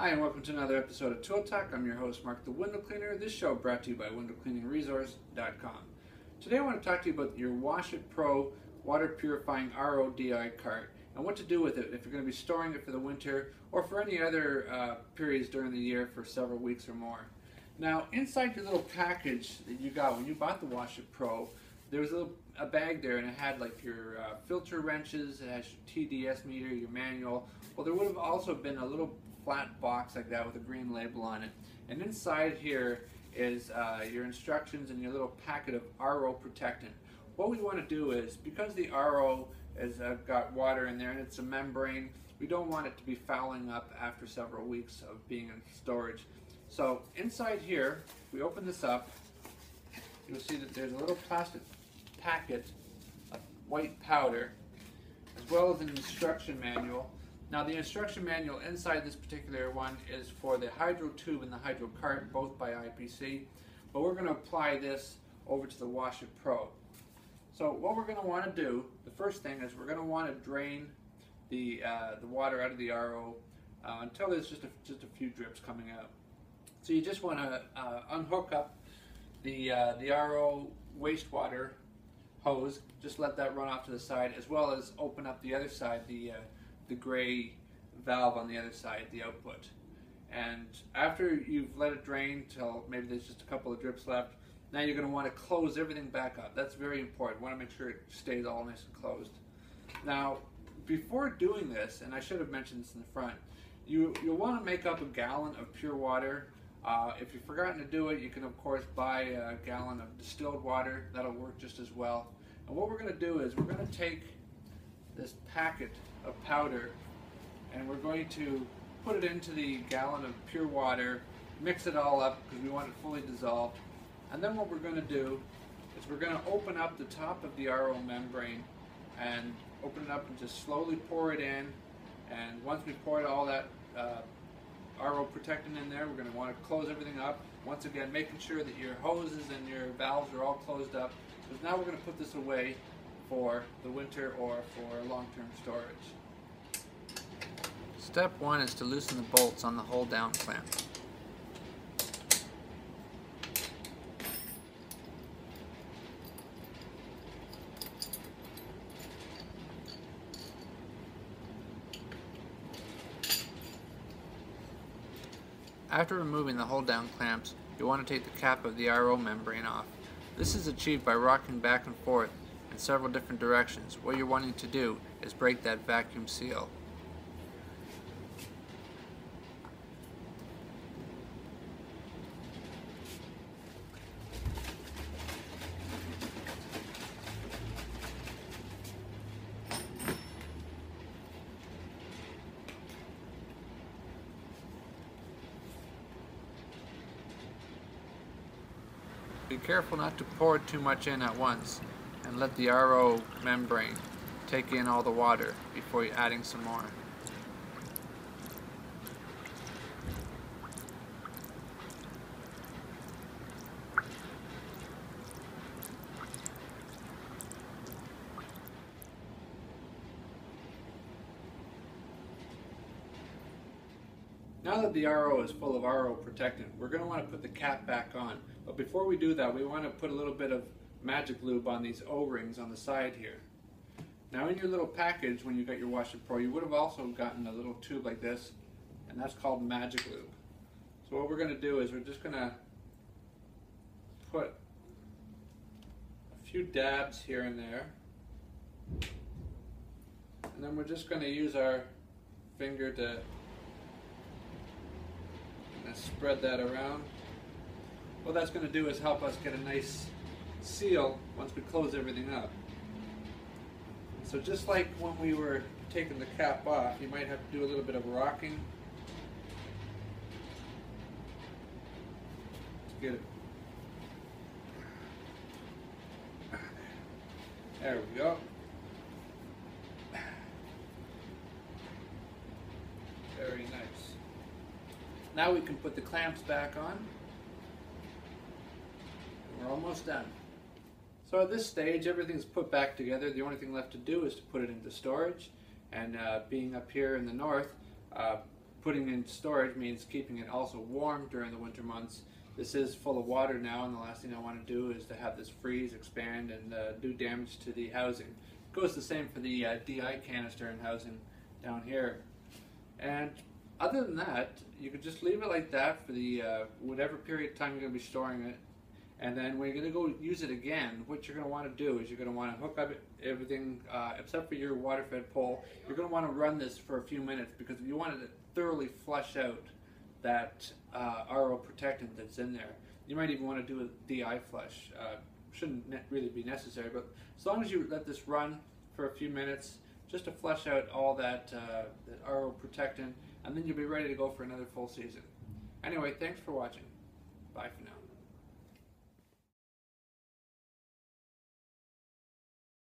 Hi and welcome to another episode of Tool Talk. I'm your host Mark the Window Cleaner. This show brought to you by windowcleaningresource.com. Today I want to talk to you about your Waterfed Pro water purifying RODI cart and what to do with it if you're going to be storing it for the winter or for any other periods during the year for several weeks or more. Now inside your little package that you got when you bought the Waterfed Pro, there was a bag there and it had like your filter wrenches, it has your TDS meter, your manual. Well, there would have also been a little flat box like that with a green label on it. And inside here is your instructions and your little packet of RO protectant. What we want to do is, because the RO has got water in there and it's a membrane, we don't want it to be fouling up after several weeks of being in storage. So inside here, if we open this up, you'll see that there's a little plastic packet of white powder, as well as an instruction manual. Now the instruction manual inside this particular one is for the hydro tube and the hydro cart, both by IPC, but we're going to apply this over to the Waterfed Pro. So what we're going to want to do, the first thing is we're going to want to drain the water out of the RO until there's just a few drips coming out. So you just want to unhook up the RO wastewater hose, just let that run off to the side, as well as open up the other side, the gray valve on the other side, the output. And after you've let it drain till maybe there's just a couple of drips left, now you're going to want to close everything back up. That's very important. You want to make sure it stays all nice and closed. Now, before doing this, and I should have mentioned this in the front, you'll want to make up a gallon of pure water. If you've forgotten to do it, you can of course buy a gallon of distilled water. That'll work just as well. And what we're going to do is we're going to take this packet of powder and we're going to put it into the gallon of pure water, mix it all up because we want it fully dissolved. And then what we're going to do is we're going to open up the top of the RO membrane and open it up and just slowly pour it in. And once we pour all that RO protectant in there, we're going to want to close everything up. Once again, making sure that your hoses and your valves are all closed up, because now we're going to put this away for the winter or for long-term storage. Step 1 is to loosen the bolts on the hold down clamp. After removing the hold down clamps, you want to take the cap of the RO membrane off. This is achieved by rocking back and forth in several different directions. What you're wanting to do is break that vacuum seal. Be careful not to pour too much in at once and let the RO membrane take in all the water before you're adding some more. Now that the RO is full of RO protectant, we're going to want to put the cap back on. But before we do that, we want to put a little bit of magic lube on these O-rings on the side here. Now in your little package, when you got your Waterfed Pro, you would have also gotten a little tube like this, and that's called magic lube. So what we're going to do is we're just going to put a few dabs here and there, and then we're just going to use our finger to spread that around. What that's going to do is help us get a nice seal once we close everything up. So just like when we were taking the cap off, you might have to do a little bit of rocking to get it. There we go. Very nice. Now we can put the clamps back on. We're almost done. So at this stage, everything's put back together. The only thing left to do is to put it into storage. And being up here in the north, putting in storage means keeping it also warm during the winter months. This is full of water now, and the last thing I want to do is to have this freeze, expand, and do damage to the housing. It goes the same for the DI canister and housing down here. And other than that, you could just leave it like that for the whatever period of time you're going to be storing it. And then when you're going to go use it again, what you're going to want to do is you're going to want to hook up everything except for your water-fed pole. You're going to want to run this for a few minutes, because if you want to thoroughly flush out that RO protectant that's in there, you might even want to do a DI flush. Shouldn't really be necessary, but as long as you let this run for a few minutes, just to flush out all that RO protectant, and then you'll be ready to go for another full season. Anyway, thanks for watching. Bye for now.